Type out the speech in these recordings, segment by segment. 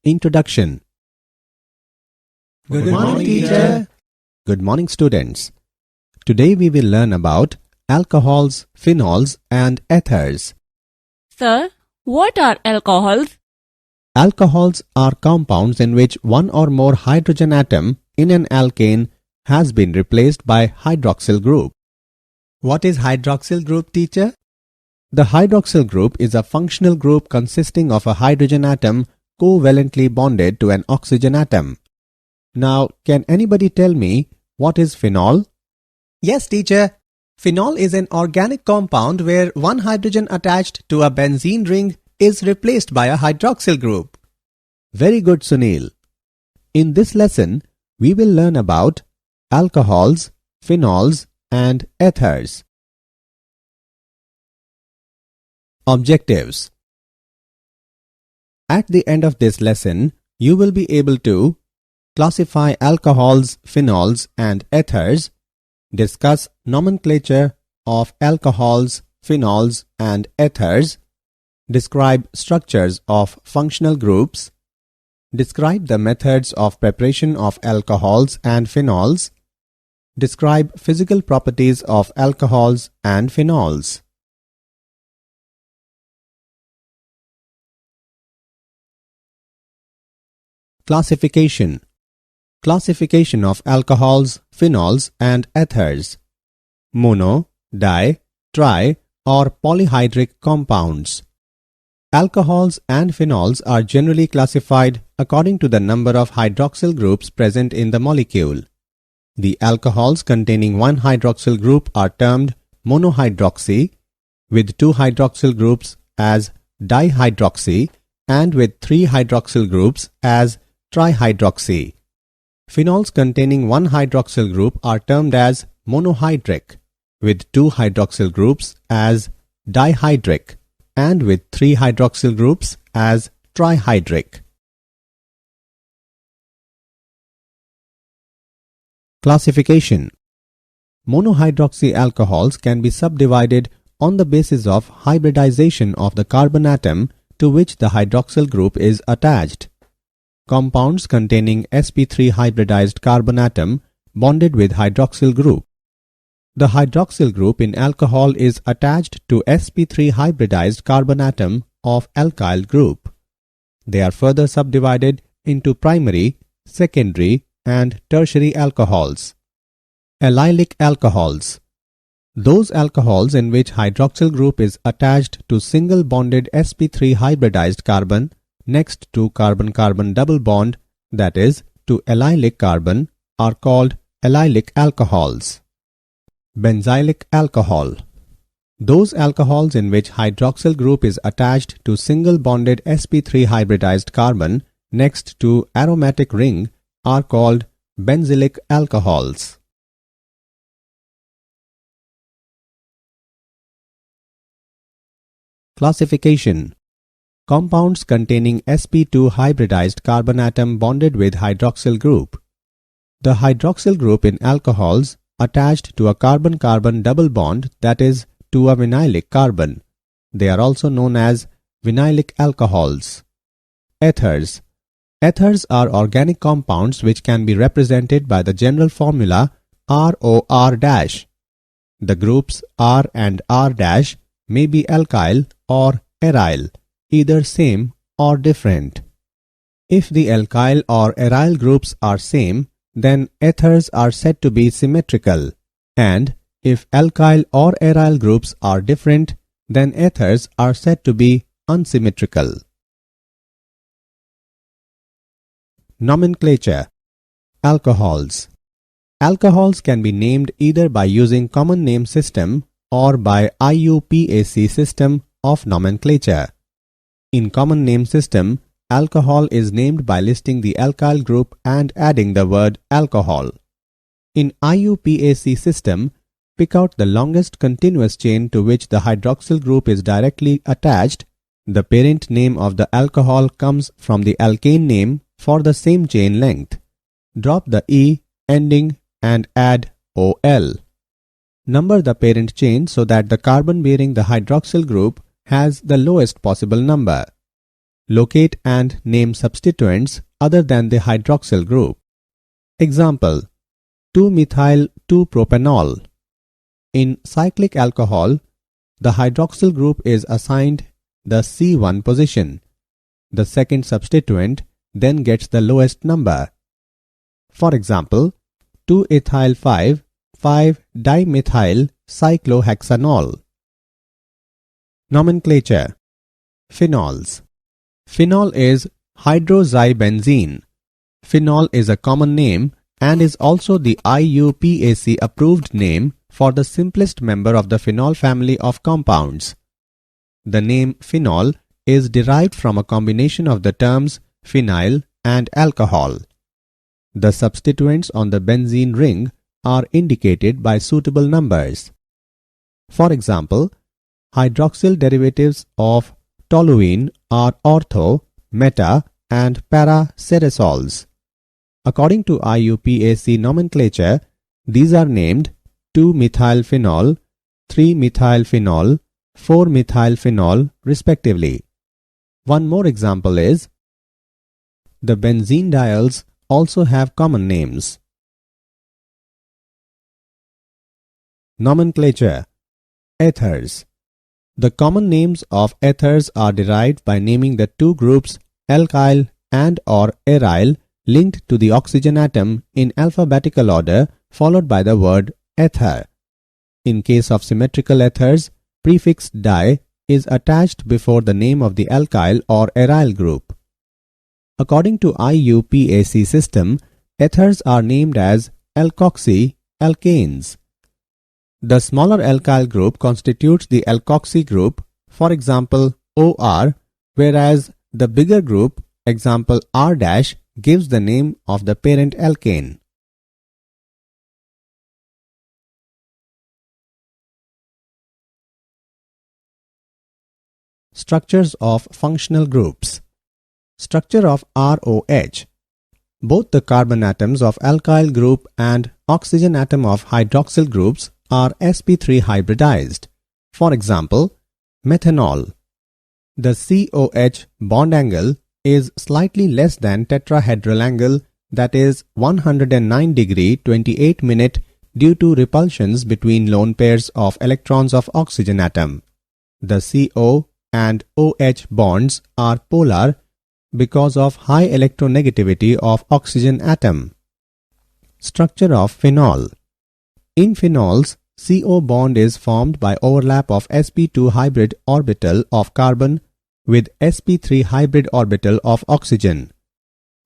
Introduction. Good morning, teacher. Good morning, students. Today we will learn about alcohols, phenols and ethers. Sir, what are alcohols? Alcohols are compounds in which one or more hydrogen atom in an alkane has been replaced by hydroxyl group. What is hydroxyl group, teacher? The hydroxyl group is a functional group consisting of a hydrogen atom covalently bonded to an oxygen atom. Now, can anybody tell me what is phenol? Yes, teacher. Phenol is an organic compound where one hydrogen attached to a benzene ring is replaced by a hydroxyl group. Very good, Sunil. In this lesson, we will learn about alcohols, phenols and ethers. Objectives. At the end of this lesson, you will be able to classify alcohols, phenols and ethers, discuss nomenclature of alcohols, phenols and ethers, describe structures of functional groups, describe the methods of preparation of alcohols and phenols, describe physical properties of alcohols and phenols. Classification. Classification of alcohols, phenols and ethers. Mono, di, tri or polyhydric compounds. Alcohols and phenols are generally classified according to the number of hydroxyl groups present in the molecule. The alcohols containing one hydroxyl group are termed monohydroxy, with two hydroxyl groups as dihydroxy and with three hydroxyl groups as trihydroxy. Phenols containing one hydroxyl group are termed as monohydric, with two hydroxyl groups as dihydric and with three hydroxyl groups as trihydric. Classification. Monohydroxy alcohols can be subdivided on the basis of hybridization of the carbon atom to which the hydroxyl group is attached. Compounds containing sp3 hybridized carbon atom bonded with hydroxyl group. The hydroxyl group in alcohol is attached to sp3 hybridized carbon atom of alkyl group. They are further subdivided into primary, secondary and tertiary alcohols. Allylic alcohols. Those alcohols in which hydroxyl group is attached to single bonded sp3 hybridized carbon next to carbon-carbon double bond, that is, to allylic carbon, are called allylic alcohols. Benzylic alcohol. Those alcohols in which hydroxyl group is attached to single bonded sp3 hybridized carbon next to aromatic ring are called benzylic alcohols. Classification. Compounds containing sp2 hybridized carbon atom bonded with hydroxyl group. The hydroxyl group in alcohols attached to a carbon-carbon double bond, that is, to a vinylic carbon. They are also known as vinylic alcohols. Ethers. Ethers are organic compounds which can be represented by the general formula ROR-. The groups R and R- may be alkyl or aryl, either same or different. If the alkyl or aryl groups are same, then ethers are said to be symmetrical, and if alkyl or aryl groups are different, then ethers are said to be unsymmetrical. Nomenclature. Alcohols. Alcohols can be named either by using common name system or by IUPAC system of nomenclature. In common name system, alcohol is named by listing the alkyl group and adding the word alcohol. In IUPAC system, pick out the longest continuous chain to which the hydroxyl group is directly attached. The parent name of the alcohol comes from the alkane name for the same chain length. Drop the E ending and add OL. Number the parent chain so that the carbon bearing the hydroxyl group has the lowest possible number. Locate and name substituents other than the hydroxyl group. Example: 2-methyl-2-propanol. In cyclic alcohol, the hydroxyl group is assigned the C1 position. The second substituent then gets the lowest number. For example, 2-ethyl-5,5-dimethyl-cyclohexanol. Nomenclature. Phenols. Phenol is hydroxybenzene. Phenol is a common name and is also the IUPAC approved name for the simplest member of the phenol family of compounds. The name phenol is derived from a combination of the terms phenyl and alcohol. The substituents on the benzene ring are indicated by suitable numbers. For example, hydroxyl derivatives of toluene are ortho, meta, and para-ceresols. According to IUPAC nomenclature, these are named 2-methylphenol, 3-methylphenol, 4-methylphenol respectively. One more example is, the benzene diols also have common names. Nomenclature. Ethers. The common names of ethers are derived by naming the two groups alkyl and or aryl linked to the oxygen atom in alphabetical order followed by the word ether. In case of symmetrical ethers, prefix di is attached before the name of the alkyl or aryl group. According to IUPAC system, ethers are named as alkoxy alkanes. The smaller alkyl group constitutes the alkoxy group, for example OR, whereas the bigger group, example R-, gives the name of the parent alkane. Structures of functional groups. Structure of ROH. Both the carbon atoms of alkyl group and oxygen atom of hydroxyl groups are sp3 hybridized. For example, methanol. The COH bond angle is slightly less than tetrahedral angle, that is 109 degree 28 minute, due to repulsions between lone pairs of electrons of oxygen atom. The CO and OH bonds are polar because of high electronegativity of oxygen atom. Structure of phenol. In phenols, CO bond is formed by overlap of sp2 hybrid orbital of carbon with sp3 hybrid orbital of oxygen.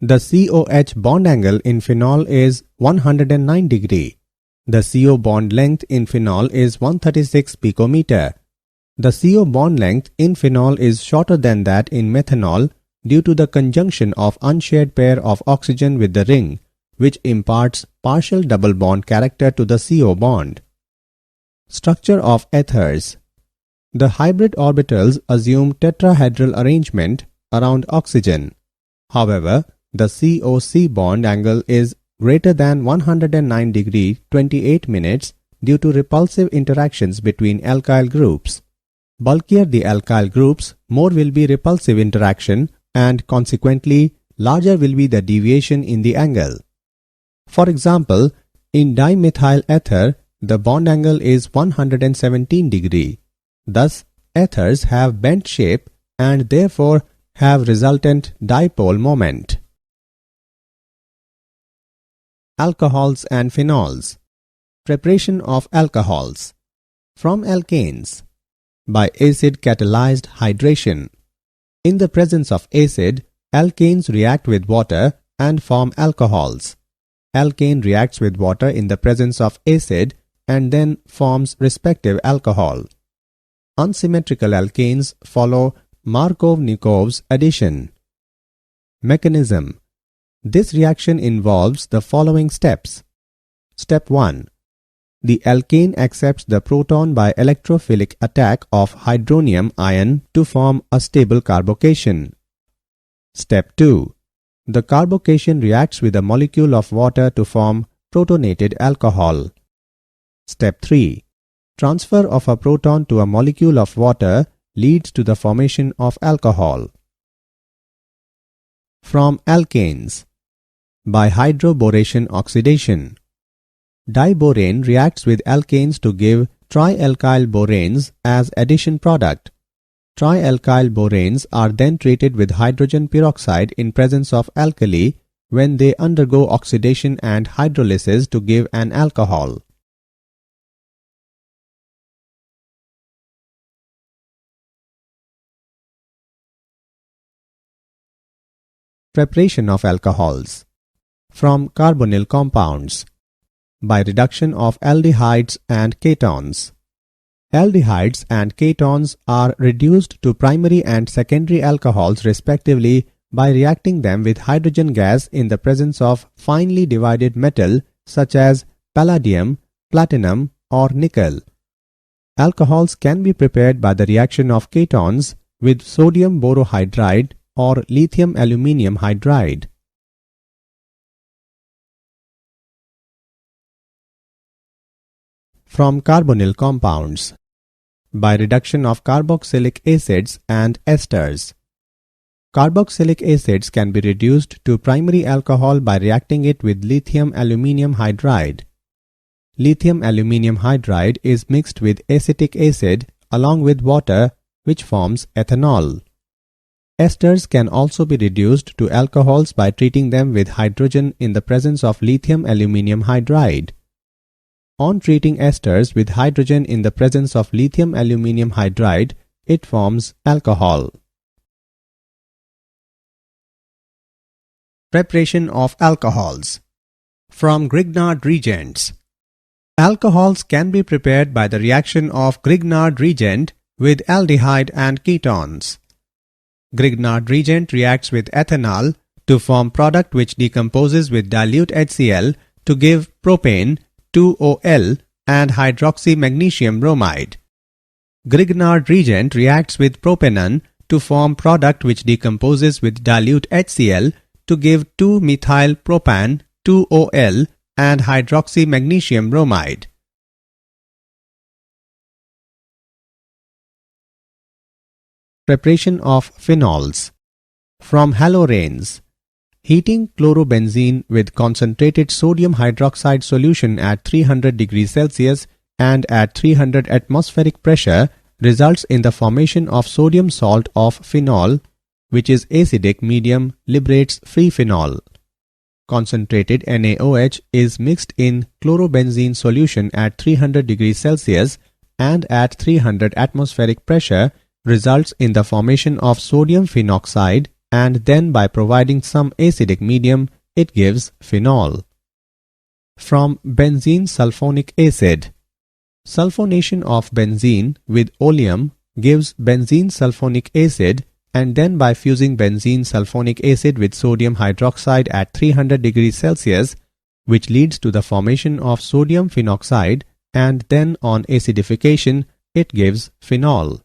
The COH bond angle in phenol is 109 degree. The CO bond length in phenol is 136 picometer. The CO bond length in phenol is shorter than that in methanol due to the conjunction of unshared pair of oxygen with the ring, which imparts partial double bond character to the CO bond. Structure of ethers. The hybrid orbitals assume tetrahedral arrangement around oxygen. However, the COC bond angle is greater than 109 degree 28 minutes due to repulsive interactions between alkyl groups. Bulkier the alkyl groups, more will be repulsive interaction, and consequently larger will be the deviation in the angle. For example, in dimethyl ether, the bond angle is 117 degree. Thus, ethers have bent shape and therefore have resultant dipole moment. Alcohols and phenols. Preparation of alcohols. From alkanes. By acid catalyzed hydration. In the presence of acid, alkanes react with water and form alcohols. Alkane reacts with water in the presence of acid and then forms respective alcohol. Unsymmetrical alkanes follow Markov-Nikov's addition. Mechanism. This reaction involves the following steps. Step 1. The alkane accepts the proton by electrophilic attack of hydronium ion to form a stable carbocation. Step 2. The carbocation reacts with a molecule of water to form protonated alcohol. Step 3. Transfer of a proton to a molecule of water leads to the formation of alcohol. From alkanes. By hydroboration oxidation. Diborane reacts with alkanes to give trialkyl boranes as addition product. Trialkyl boranes are then treated with hydrogen peroxide in presence of alkali when they undergo oxidation and hydrolysis to give an alcohol. Preparation of alcohols. From carbonyl compounds. By reduction of aldehydes and ketones. Aldehydes and ketones are reduced to primary and secondary alcohols respectively by reacting them with hydrogen gas in the presence of finely divided metal such as palladium, platinum or nickel. Alcohols can be prepared by the reaction of ketones with sodium borohydride or lithium aluminium hydride. From carbonyl compounds. By reduction of carboxylic acids and esters. Carboxylic acids can be reduced to primary alcohol by reacting it with lithium aluminium hydride. Lithium aluminium hydride is mixed with acetic acid along with water, which forms ethanol. Esters can also be reduced to alcohols by treating them with hydrogen in the presence of lithium aluminium hydride. On treating esters with hydrogen in the presence of lithium aluminium hydride, it forms alcohol. Preparation of alcohols. From Grignard reagents. Alcohols can be prepared by the reaction of Grignard reagent with aldehyde and ketones. Grignard reagent reacts with ethanol to form product which decomposes with dilute HCl to give propane, 2OL and hydroxymagnesium bromide. Grignard reagent reacts with propanone to form product which decomposes with dilute HCl to give 2-methyl-propan, 2OL and hydroxymagnesium bromide. Preparation of phenols. From haloranes. Heating chlorobenzene with concentrated sodium hydroxide solution at 300 degrees Celsius and at 300 atmospheric pressure results in the formation of sodium salt of phenol, which is acidic medium, liberates free phenol. Concentrated NaOH is mixed in chlorobenzene solution at 300 degrees Celsius and at 300 atmospheric pressure results in the formation of sodium phenoxide, and then by providing some acidic medium, it gives phenol. From benzene sulfonic acid. Sulfonation of benzene with oleum gives benzene sulfonic acid, and then by fusing benzene sulfonic acid with sodium hydroxide at 300 degrees Celsius, which leads to the formation of sodium phenoxide, and then on acidification, it gives phenol.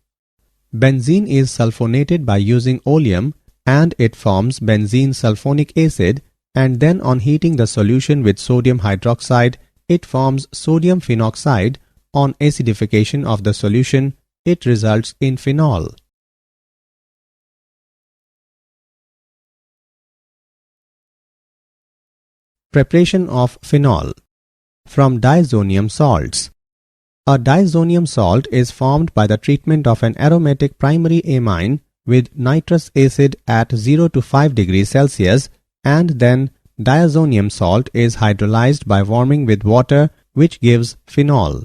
Benzene is sulfonated by using oleum and it forms benzene sulfonic acid, and then on heating the solution with sodium hydroxide, it forms sodium phenoxide. On acidification of the solution, it results in phenol. Preparation of phenol. From diazonium salts. A diazonium salt is formed by the treatment of an aromatic primary amine with nitrous acid at 0 to 5 degrees Celsius, and then diazonium salt is hydrolyzed by warming with water, which gives phenol.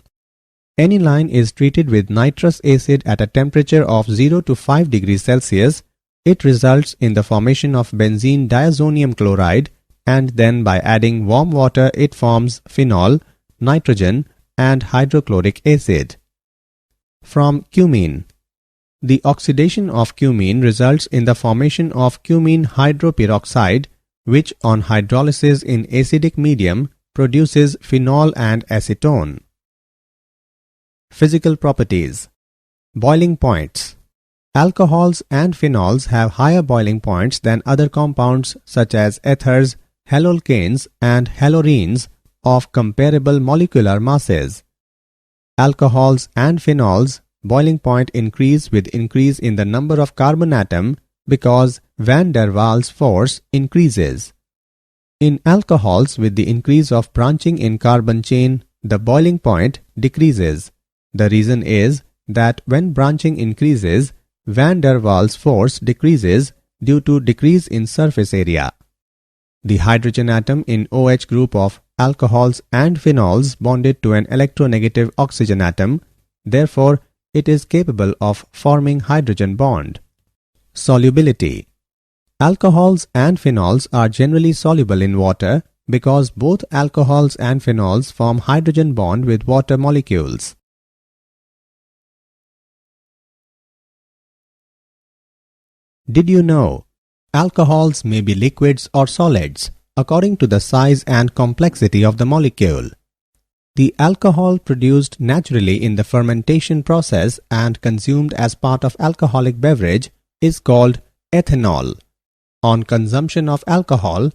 Aniline is treated with nitrous acid at a temperature of 0 to 5 degrees Celsius. It results in the formation of benzene diazonium chloride, and then by adding warm water it forms phenol, nitrogen and hydrochloric acid. From cumene. The oxidation of cumene results in the formation of cumene hydroperoxide, which on hydrolysis in acidic medium produces phenol and acetone. Physical properties. Boiling points. Alcohols and phenols have higher boiling points than other compounds such as ethers, halolcanes and halorenes of comparable molecular masses. alcohols and phenols, boiling point increase with increase in the number of carbon atom because van der Waals force increases. In alcohols, with the increase of branching in carbon chain, the boiling point decreases. The reason is that when branching increases, van der Waals force decreases due to decrease in surface area. The hydrogen atom in OH group of alcohols and phenols bonded to an electronegative oxygen atom, therefore it is capable of forming hydrogen bond. Solubility. Alcohols and phenols are generally soluble in water because both alcohols and phenols form hydrogen bond with water molecules. Did you know? Alcohols may be liquids or solids according to the size and complexity of the molecule. The alcohol produced naturally in the fermentation process and consumed as part of alcoholic beverage is called ethanol. On consumption of alcohol,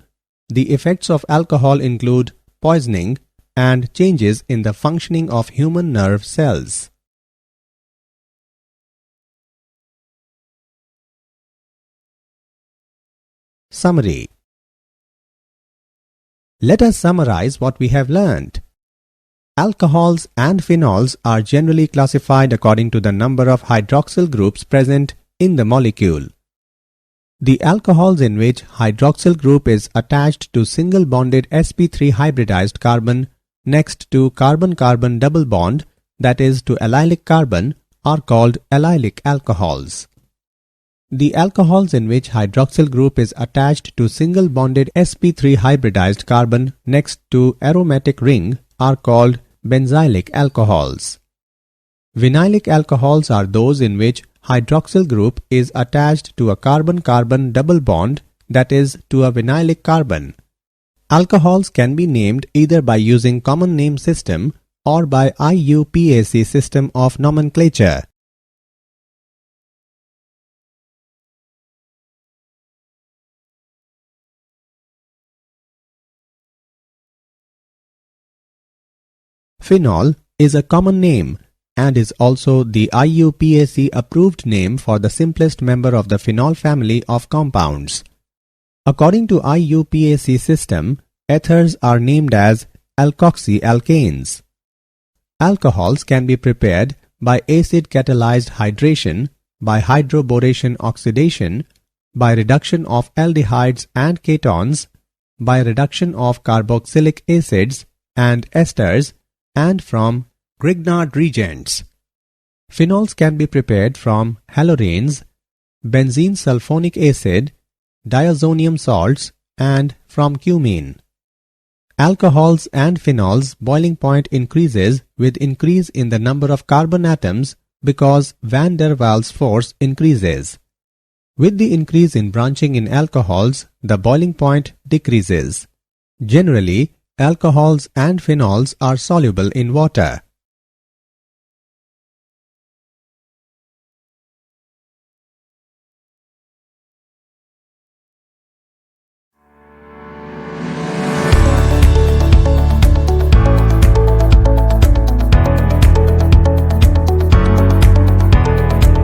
the effects of alcohol include poisoning and changes in the functioning of human nerve cells. Summary. Let us summarize what we have learned. Alcohols and phenols are generally classified according to the number of hydroxyl groups present in the molecule. The alcohols in which hydroxyl group is attached to single bonded sp3 hybridized carbon next to carbon-carbon double bond, that is to allylic carbon, are called allylic alcohols. The alcohols in which hydroxyl group is attached to single bonded sp3 hybridized carbon next to aromatic ring are called benzylic alcohols. Vinylic alcohols are those in which hydroxyl group is attached to a carbon-carbon double bond, that is to a vinylic carbon. Alcohols can be named either by using common name system or by IUPAC system of nomenclature. Phenol is a common name and is also the IUPAC approved name for the simplest member of the phenol family of compounds. According to IUPAC system, ethers are named as alkoxyalkanes. Alcohols can be prepared by acid catalyzed hydration, by hydroboration oxidation, by reduction of aldehydes and ketones, by reduction of carboxylic acids and esters, and from Grignard reagents. Phenols can be prepared from haloranes, benzene sulfonic acid, diazonium salts, and from cumene. Alcohols and phenols boiling point increases with increase in the number of carbon atoms because van der Waals force increases. With the increase in branching in alcohols, the boiling point decreases. Generally, alcohols and phenols are soluble in water.